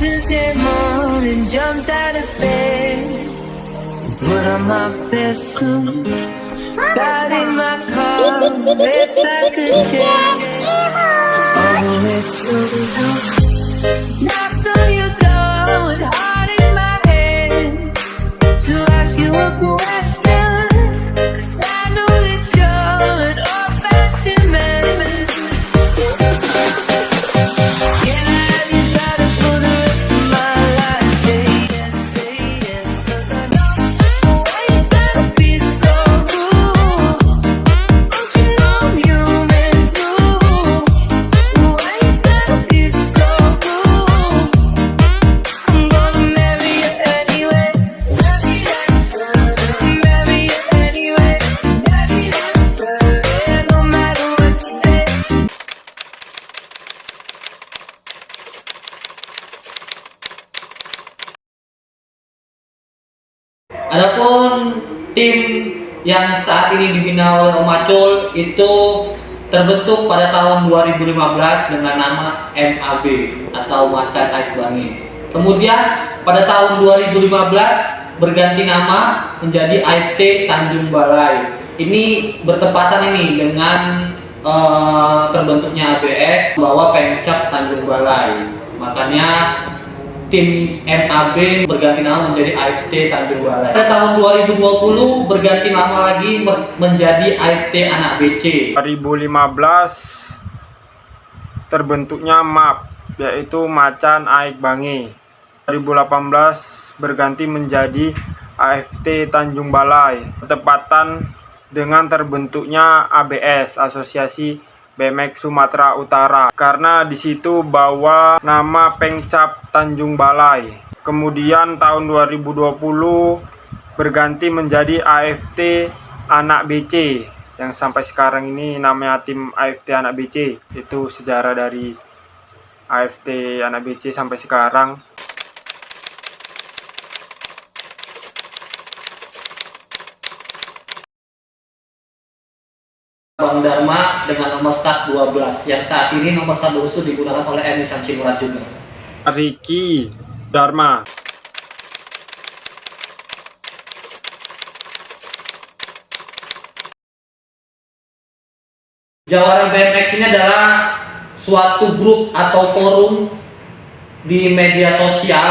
Yesterday morning, jumped out of bed and put on my best suit. Got in my car, raced like a jet all the way to the roof. Knocked on your door with heart in my head to ask you a question, 'cause I know that you're an old-fashioned man. Can I have you better for the rest of my life? Say yes, 'cause I know why you gotta be so rude. Don't you know I'm human too? Why you gotta be so rude? I'm gonna marry you anyway. Marry you anyway. Yeah, no matter what you say. Adapun tim yang saat ini dibina oleh Om Acul itu terbentuk pada tahun 2015 dengan nama MAB atau Macan Aik Bangi. Kemudian pada tahun 2015 berganti nama menjadi AFT Tanjung Balai. Ini bertepatan ini dengan terbentuknya ABS bahwa Pemcap Tanjung Balai. Makanya tim MAB berganti nama menjadi AFT Tanjung Balai. Pada tahun 2020 berganti nama lagi menjadi AFT Anak BC. 2015 terbentuknya MAP yaitu Macan Aik Bangi. 2018 berganti menjadi AFT Tanjung Balai. Bertepatan dengan terbentuknya ABS Asosiasi BMX Sumatera Utara, karena di situ bawa nama Pemcap Tanjung Balai. Kemudian tahun 2020 berganti menjadi AFT Anak BC yang sampai sekarang ini namanya tim AFT Anak BC. Itu sejarah dari AFT Anak BC sampai sekarang. Bang Dharma dengan nomor start 12 yang saat ini nomor start 12 itu digunakan oleh Emi Sansimurat juga. Ricky Dharma. Jawara BMX ini adalah suatu grup atau forum di media sosial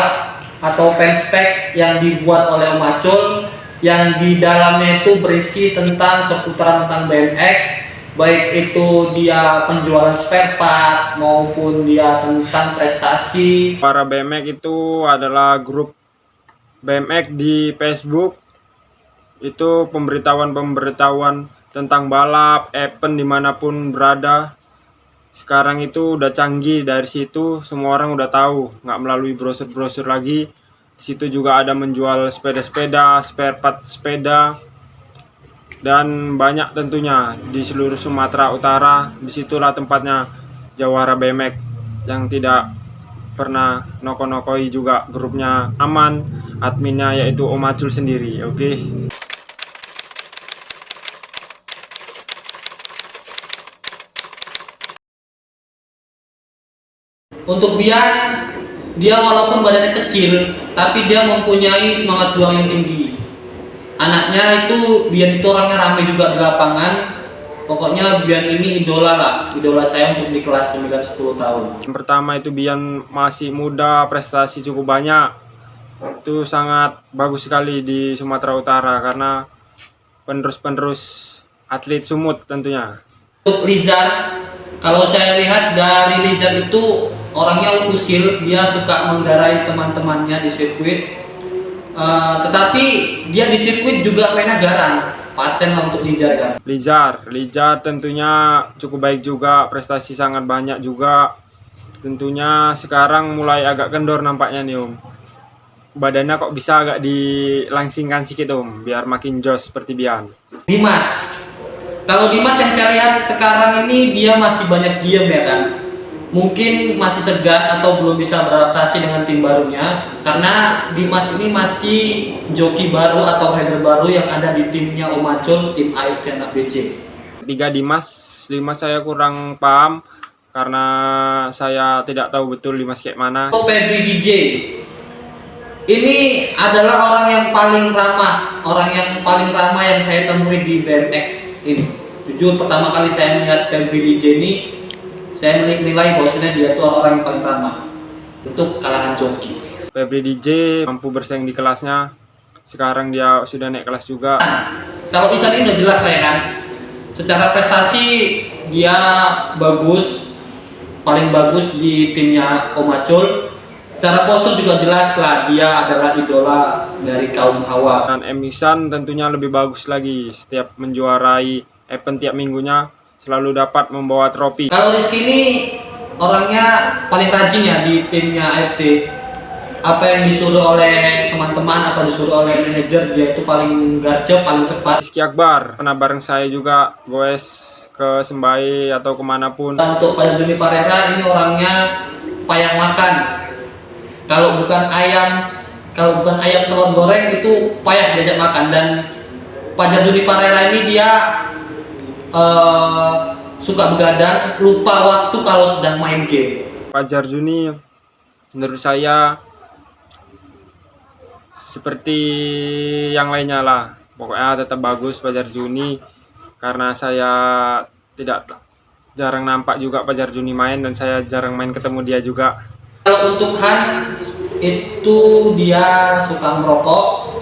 atau fanspage yang dibuat oleh Om Acul, yang di dalamnya itu berisi tentang seputaran tentang BMX, baik itu dia penjualan spare part maupun dia tentang prestasi. Para BMX itu adalah grup BMX di Facebook. Itu pemberitahuan tentang balap, event dimanapun berada. Sekarang itu udah canggih, dari situ semua orang udah tahu, nggak melalui brosur-brosur lagi. Di situ juga ada menjual sepeda-sepeda, spare part sepeda, dan banyak tentunya di seluruh Sumatera Utara. Disitulah tempatnya Jawara BMX yang tidak pernah noko-nokoi, juga grupnya aman, adminnya yaitu Om Acul sendiri. Oke. Untuk Bian, dia walaupun badannya kecil, tapi dia mempunyai semangat juang yang tinggi. Anaknya itu, Bian itu orangnya ramai juga di lapangan. Pokoknya Bian ini idola lah, idola saya untuk di kelas 9-10 tahun. Yang pertama itu Bian masih muda, prestasi cukup banyak. Itu sangat bagus sekali di Sumatera Utara karena penerus-penerus atlet Sumut tentunya. Untuk Lizar, kalau saya lihat dari Lizar itu orangnya usil, dia suka menggarai teman-temannya di sirkuit. Tetapi dia di sirkuit juga mainnya garang, paten lah untuk Lizar kan. Lizar tentunya cukup baik juga, prestasi sangat banyak juga. Tentunya sekarang mulai agak kendor nampaknya nih Om. Badannya kok bisa agak dilangsingkan sedikit Om, biar makin jos seperti Bian. Dimas, kalau Dimas yang saya lihat sekarang ini dia masih banyak diem ya kan. Mungkin masih segan atau belum bisa beradaptasi dengan tim barunya, karena Dimas ini masih joki baru atau rider baru yang ada di timnya Om Acul, tim AFT Anak BC. Dimas saya kurang paham, karena saya tidak tahu betul Dimas kayak mana. Febri DJ ini adalah orang yang paling ramah yang saya temui di BMX ini. Jujur pertama kali saya melihat Febri DJ ini, saya menilai bahwasanya dia tuh orang yang paling ramah untuk kalangan joki. Febri DJ mampu bersaing di kelasnya. Sekarang dia sudah naik kelas juga. Kalau Isan ini udah jelas lah ya kan. Secara prestasi dia bagus, paling bagus di timnya Om Acul. Secara postur juga jelas lah, dia adalah idola dari kaum hawa. Dan Emisan tentunya lebih bagus lagi. Setiap menjuarai event tiap minggunya selalu dapat membawa trofi. Kalau Rizky ini orangnya paling rajin ya di timnya AFT. Apa yang disuruh oleh teman-teman atau disuruh oleh manajer, dia itu paling garjep, paling cepat. Rizky Akbar pernah bareng saya juga goes ke Sembai atau kemanapun. Untuk Pak Juni Parera ini orangnya payah makan. Kalau bukan ayam telur goreng itu payah diajak makan. Dan Pak Juni Parera ini dia suka begadang, lupa waktu kalau sedang main game. Fajar Juni menurut saya seperti yang lainnya lah, pokoknya tetap bagus Fajar Juni, karena saya jarang nampak juga Fajar Juni main dan saya jarang main ketemu dia juga. Kalau untuk Hans itu dia suka merokok,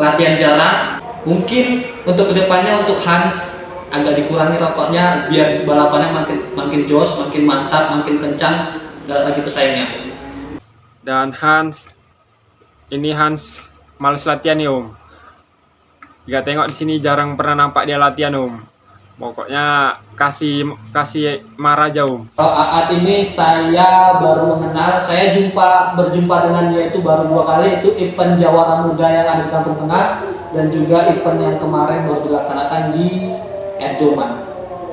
latihan jarang. Mungkin untuk kedepannya untuk Hans agak dikurangi rokoknya biar balapannya makin jos, makin mantap, makin kencang, gak lagi pesaingnya. Dan Hans males latihan nih Om. Jika tengok di sini jarang pernah nampak dia latihan Om. Pokoknya kasih marah aja Om. Kalau Aat ini saya baru mengenal, saya berjumpa dengan dia itu baru 2 kali, itu event Jawara Muda yang ada di Kampung Tengah dan juga event yang kemarin baru dilaksanakan di Erjoman.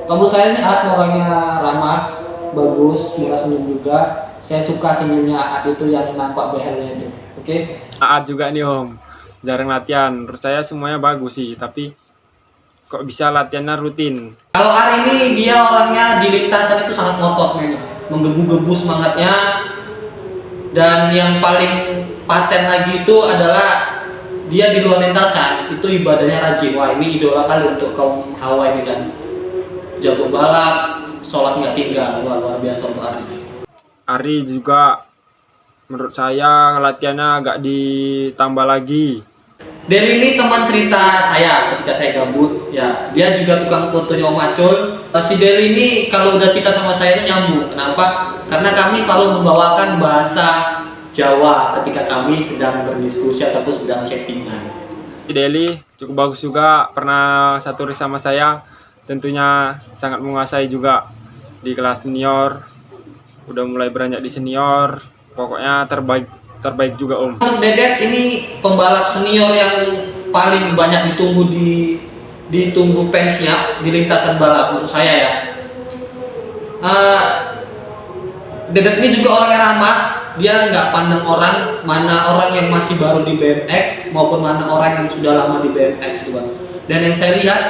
Kamu saya ini Aat orangnya ramah, bagus, murah senyum juga. Saya suka senyumnya Aat itu yang nampak behelnya itu. Oke. Aat juga nih Om, jarang latihan. Menurut saya semuanya bagus sih, tapi kok bisa latihannya rutin. Kalau hari ini dia orangnya di lintasan itu sangat ngotot memang, menggebu-gebu semangatnya. Dan yang paling paten lagi itu adalah dia di luar lintasan itu ibadahnya rajin. Wah, ini idola kali untuk kaum hawa ini kan. Jago balap, sholat nggak tinggal, luar biasa untuk Ari. Ari juga menurut saya latihannya agak ditambah lagi. Deli ini teman cerita saya ketika saya gabut, ya dia juga tukang fotonya Om Acul. Si Deli ini kalau udah cerita sama saya ini nyambung. Kenapa? Karena kami selalu membawakan bahasa Jawa ketika kami sedang berdiskusi ataupun sedang chattingan. Deli cukup bagus juga, pernah satu race sama saya, tentunya sangat menguasai juga di kelas senior. Udah mulai beranjak di senior, pokoknya terbaik juga Om. Untuk Dedet ini pembalap senior yang paling banyak ditunggu fansnya di lintasan balap menurut saya ya. Dedet ini juga orang yang ramah, dia nggak pandang orang, mana orang yang masih baru di BMX maupun mana orang yang sudah lama di BMX gitu kan. Dan yang saya lihat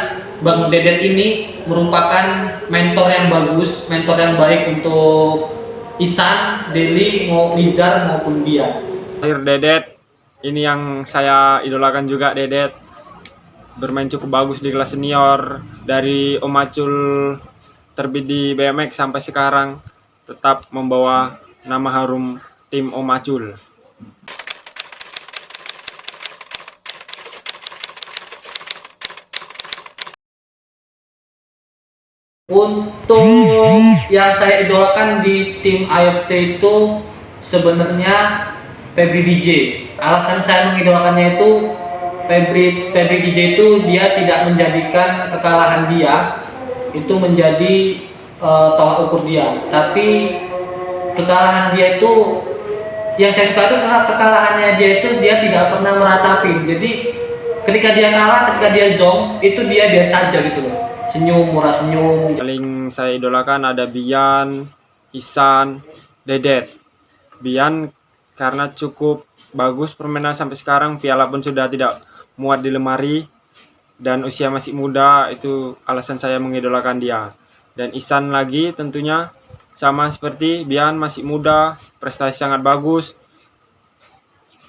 Bang Dedet ini merupakan mentor yang bagus, mentor yang baik untuk Isan, Deli, Nizar maupun Bian. Akhir Dedet, ini yang saya idolakan juga. Dedet bermain cukup bagus di kelas senior, dari Om Acul terbit di BMX sampai sekarang tetap membawa nama harum tim Om Acul. Untuk yang saya idolakan di tim AFT itu sebenarnya Febri DJ. Alasan saya mengidolakannya itu Febri DJ itu dia tidak menjadikan kekalahan dia itu menjadi tolak ukur dia, tapi kekalahan dia itu yang saya suka itu kekalahannya dia itu dia tidak pernah meratapi. Jadi ketika dia kalah, ketika dia zonk itu dia biasa aja gitu loh, senyum, murah senyum. Paling saya idolakan ada Bian, Isan, Dedet. Bian karena cukup bagus permainan sampai sekarang, piala pun sudah tidak muat di lemari dan usia masih muda, itu alasan saya mengidolakan dia. dan Ihsan lagi tentunya. Sama seperti Bian, masih muda, prestasi sangat bagus.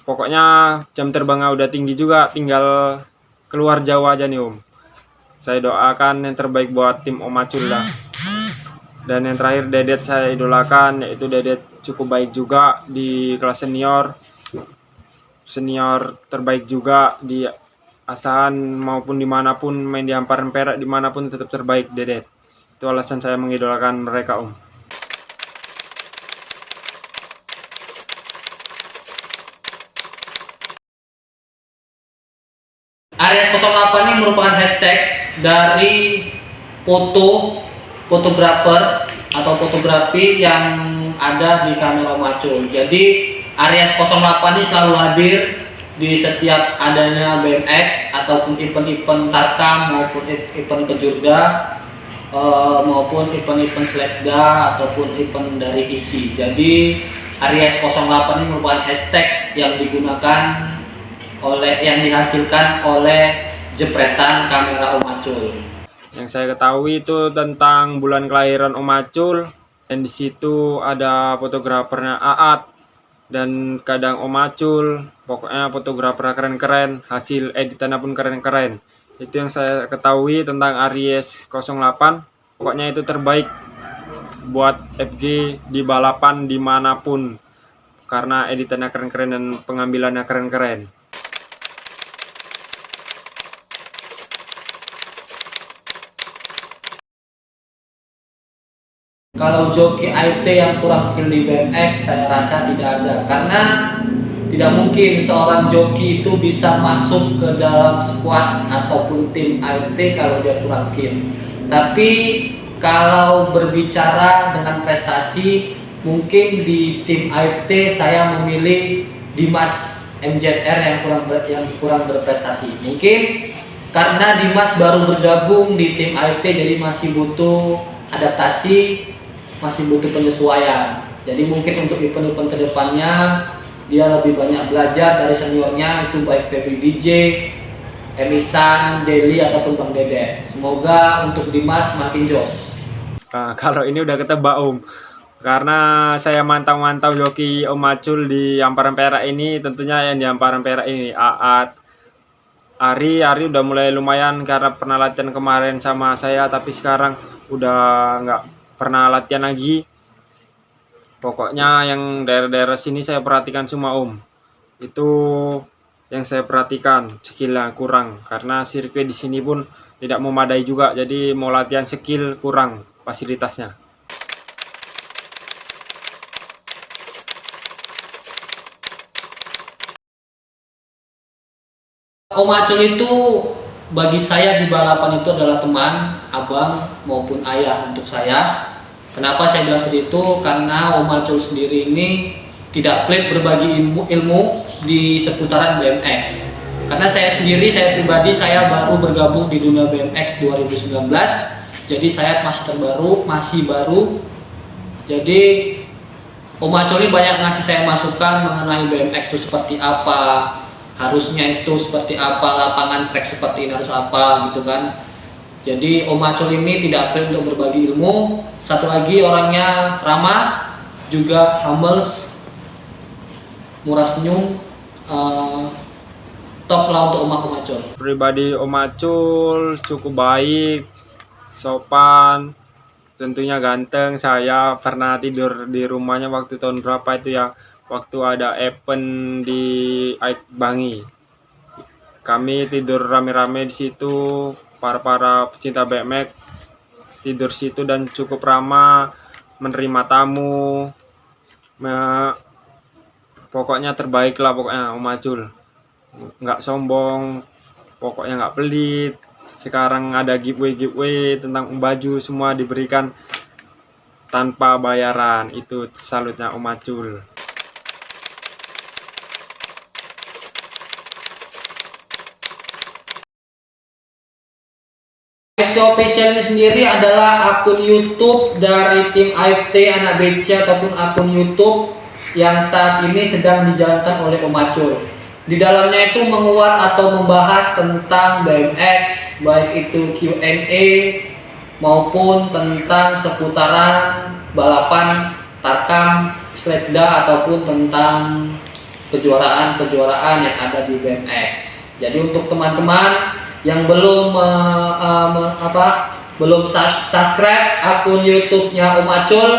Pokoknya jam terbangnya udah tinggi juga, tinggal keluar Jawa aja nih Om. Saya doakan yang terbaik buat tim Om Acul lah. Dan yang terakhir Dedet saya idolakan, yaitu Dedet cukup baik juga di kelas senior. Senior terbaik juga di Asahan maupun dimanapun, main di hamparan perak dimanapun tetap terbaik Dedet. Itu alasan saya mengidolakan mereka Om. Aries 08 ini merupakan hashtag dari fotografer atau fotografi yang ada di kamera Om Acul. Jadi Aries 08 ini selalu hadir di setiap adanya BMX ataupun event-event tarkam maupun event kejurda maupun event-event selekda ataupun event dari isi. Jadi Aries 08 ini merupakan hashtag yang digunakan yang dihasilkan oleh jepretan kamera Om Acul. Yang saya ketahui itu tentang bulan kelahiran Om Acul, dan di situ ada fotografernya Aat dan kadang Om Acul. Pokoknya fotografernya keren-keren, hasil editannya pun keren-keren. Itu yang saya ketahui tentang Aries 08. Pokoknya itu terbaik buat FG di balapan dimanapun, karena editannya keren-keren dan pengambilannya keren-keren. Kalau joki AFT yang kurang skill di BMX, saya rasa tidak ada, karena tidak mungkin seorang joki itu bisa masuk ke dalam squad ataupun tim AFT kalau dia kurang skill. Tapi kalau berbicara dengan prestasi, mungkin di tim AFT saya memilih Dimas MZR yang kurang berprestasi. Mungkin karena Dimas baru bergabung di tim AFT, jadi masih butuh adaptasi, masih butuh penyesuaian. Jadi mungkin untuk event-event kedepannya dia lebih banyak belajar dari seniornya, itu baik Febri DJ, Emisan, Deli ataupun Bang Dedet. Semoga untuk Dimas makin jos. Nah, kalau ini udah ketebak Om, karena saya mantau-mantau joki Om Acul di hamparan perak ini, tentunya yang di hamparan perak ini Aat, Ari udah mulai lumayan karena pernah latihan kemarin sama saya, tapi sekarang udah nggak pernah latihan lagi. Pokoknya yang daerah-daerah sini saya perhatikan semua Om. Itu yang saya perhatikan, skillnya kurang karena sirkuit di sini pun tidak memadai juga, jadi mau latihan skill kurang fasilitasnya. Om Acul itu bagi saya di balapan itu adalah teman, abang maupun ayah untuk saya. Kenapa saya bilang seperti itu? Karena Om Acul sendiri ini tidak pelit berbagi ilmu di seputaran BMX. Karena saya sendiri, saya pribadi, saya baru bergabung di dunia BMX 2019. Jadi saya masih baru. Jadi Om Acul ini banyak ngasih saya masukan mengenai BMX itu seperti apa, harusnya itu seperti apa, lapangan track seperti ini harus apa gitu kan. Jadi Om Acul ini tidak pelit untuk berbagi ilmu. Satu lagi, orangnya ramah, juga humble, murah senyum, top lah untuk Om Acul. Pribadi Om Acul cukup baik, sopan, tentunya ganteng. Saya pernah tidur di rumahnya waktu tahun berapa itu ya, waktu ada event di Aik Bangi. Kami tidur rame-rame di situ, para pecinta BMX tidur situ, dan cukup ramah, menerima tamu. Pokoknya terbaik lah pokoknya Om Acul. Nggak sombong, pokoknya nggak pelit. Sekarang ada giveaway tentang baju, semua diberikan tanpa bayaran. Itu salutnya Om Acul. AFT Official ini sendiri adalah akun YouTube dari tim AFT Anak BC ataupun akun YouTube yang saat ini sedang dijalankan oleh Om Acul. Di dalamnya itu menguat atau membahas tentang BMX, baik itu Q&A maupun tentang seputaran balapan tarkam, sledda ataupun tentang kejuaraan-kejuaraan yang ada di BMX. Jadi untuk teman-teman yang belum subscribe akun YouTube-nya Om Acul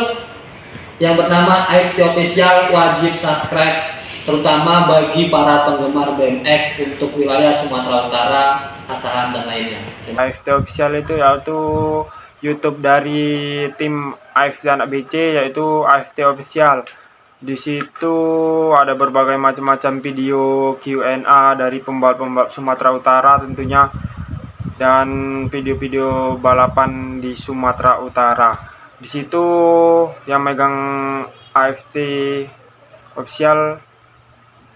yang bernama AFT Official, wajib subscribe, terutama bagi para penggemar BMX untuk wilayah Sumatera Utara, Asahan dan lainnya. AFT Official itu yaitu YouTube dari tim AFT Anak BC, yaitu AFT Official. Di situ ada berbagai macam-macam video Q&A dari pembalap-pembalap Sumatera Utara tentunya, dan video-video balapan di Sumatera Utara. Di situ yang megang AFT Official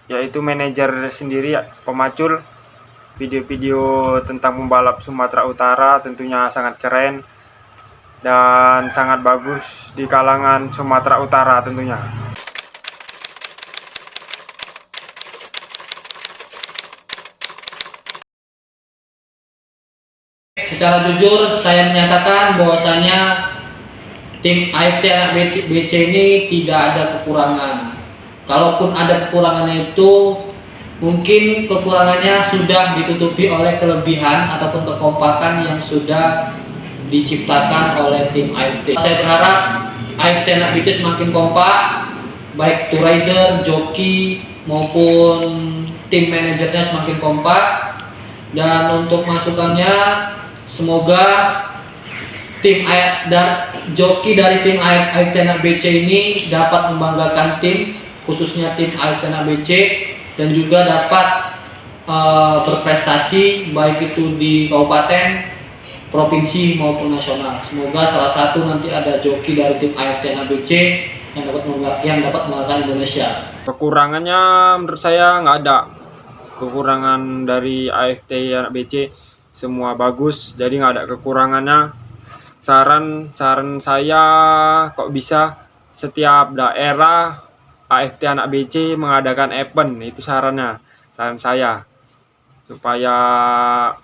yaitu manajer sendiri, Pemacul. Video-video tentang pembalap Sumatera Utara tentunya sangat keren dan sangat bagus di kalangan Sumatera Utara tentunya. Secara jujur saya menyatakan bahwasanya tim AFT Anak BC ini tidak ada kekurangan. Kalaupun ada kekurangannya itu mungkin kekurangannya sudah ditutupi oleh kelebihan ataupun kekompakan yang sudah diciptakan oleh tim AFT. Saya berharap AFT Anak BC semakin kompak, baik to rider, joki maupun tim manajernya semakin kompak, dan untuk masukannya semoga tim dan joki dari tim AFT Anak BC ini dapat membanggakan tim, khususnya tim AFT Anak BC, dan juga dapat berprestasi baik itu di kabupaten, provinsi maupun nasional. Semoga salah satu nanti ada joki dari tim AFT Anak BC yang dapat membanggakan Indonesia. Kekurangannya menurut saya nggak ada. Kekurangan dari AFT Anak BC semua bagus, jadi nggak ada kekurangannya. Saran saya, kok bisa setiap daerah AFT Anak BC mengadakan event, itu saran saya, supaya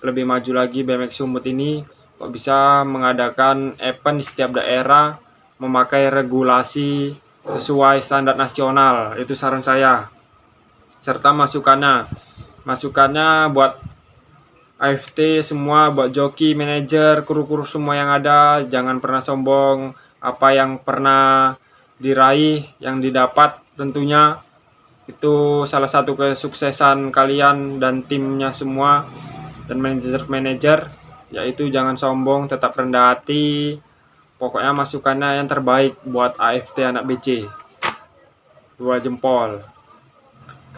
lebih maju lagi BMX Sumut ini. Kok bisa mengadakan event di setiap daerah memakai regulasi sesuai standar nasional, itu saran saya. Serta masukannya buat AFT semua, buat joki, manajer, kru-kru semua yang ada, jangan pernah sombong. Apa yang pernah diraih, yang didapat tentunya itu salah satu kesuksesan kalian dan timnya semua, dan manajer, yaitu jangan sombong, tetap rendah hati. Pokoknya masukannya yang terbaik buat AFT Anak BC. 2 jempol.